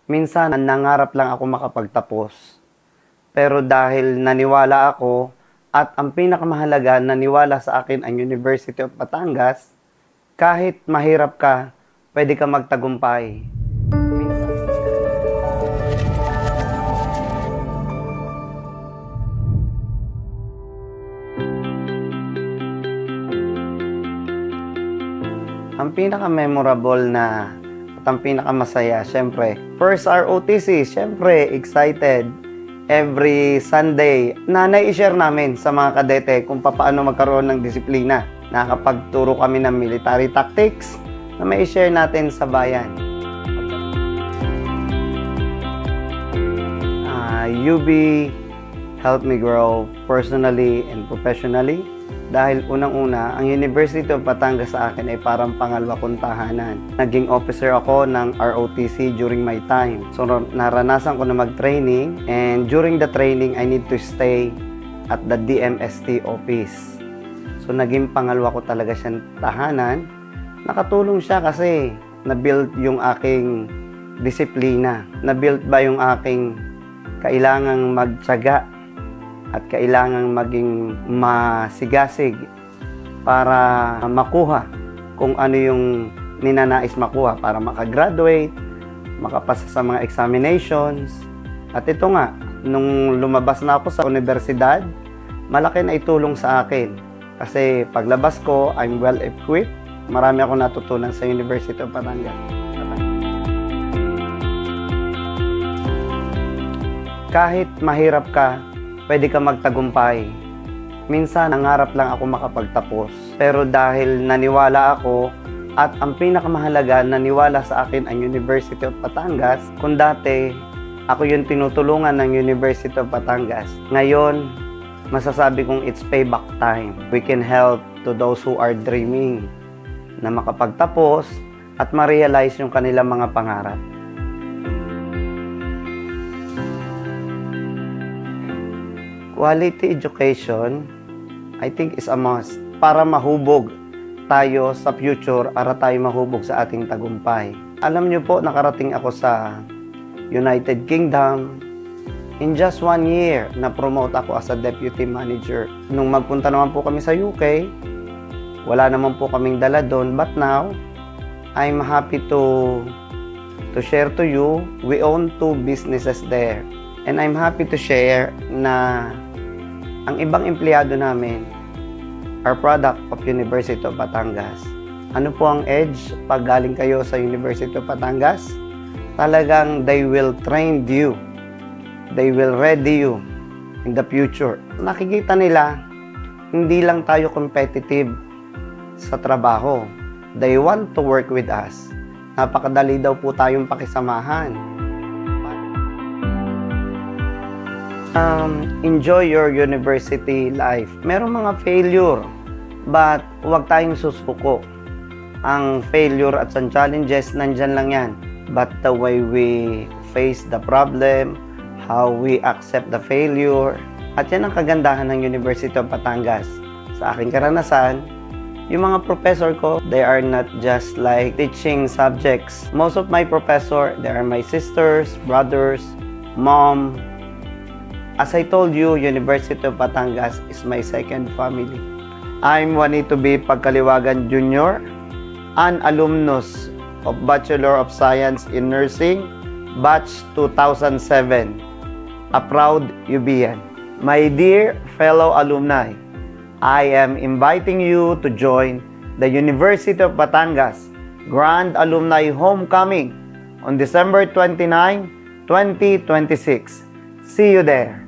Minsan, nangarap lang ako makapagtapos. Pero dahil naniwala ako at ang pinakamahalaga, naniwala sa akin ang University of Batangas, kahit mahirap ka, pwede ka magtagumpay. Ang pinaka-memorable na at ang pinaka-masaya, syempre, first ROTC, syempre, excited. Every Sunday, na nai-share namin sa mga kadete kung paano magkaroon ng disiplina. Nakakapagturo kami ng military tactics na mai-share natin sa bayan. UB helped me grow personally and professionally. Dahil unang-una, ang University of Batangas sa akin ay parang pangalawa kong tahanan. Naging officer ako ng ROTC during my time. So naranasan ko na mag-training, and during the training, I need to stay at the DMST office. So naging pangalawa ko talaga siyang tahanan. Nakatulong siya kasi na-build yung aking disiplina. Na-build ba yung aking kailangang magtiyaga at kailangang maging masigasig para makuha kung ano yung ninanais makuha para makagraduate, makapasa sa mga examinations. At ito nga, nung lumabas na ako sa universidad, malaki na itulong sa akin. Kasi paglabas ko, I'm well equipped. Marami akong natutunan sa University of Batangas. Kahit mahirap ka, pwede ka magtagumpay. Minsan, nangarap lang ako makapagtapos. Pero dahil naniwala ako at ang pinakamahalaga, naniwala sa akin ang University of Batangas. Kung dati, ako yung tinutulungan ng University of Batangas. Ngayon, masasabi kong it's payback time. We can help to those who are dreaming na makapagtapos at ma-realize yung kanilang mga pangarap. Quality education, I think, is a must para mahubog tayo sa future, para tayo mahubog sa ating tagumpay. Alam niyo po, nakarating ako sa United Kingdom. In just 1 year, na-promote ako as a deputy manager. Nung magpunta naman po kami sa UK, wala naman po kaming dala doon. But now, I'm happy to share to you, we own 2 businesses there. And I'm happy to share na ang ibang empleyado namin are product of University of Batangas. Ano po ang edge pag galing kayo sa University of Batangas? Talagang they will train you. They will ready you in the future. Nakikita nila, hindi lang tayo competitive sa trabaho. They want to work with us. Napakadali daw po tayong pakisamahan. Enjoy your university life. Merong mga failure, but huwag tayong susuko. Ang failure at some challenges, nandyan lang yan. But the way we face the problem, how we accept the failure, at yan ang kagandahan ng University of Batangas. Sa aking karanasan, yung mga professor ko, they are not just like teaching subjects. Most of my professor, they are my sisters, brothers, mom. As I told you, University of Batangas is my second family. I'm Juanito B. Pagkaliwagan Jr., an alumnus of Bachelor of Science in Nursing, Batch 2007, a proud UBian. My dear fellow alumni, I am inviting you to join the University of Batangas Grand Alumni Homecoming on December 29, 2026. See you there.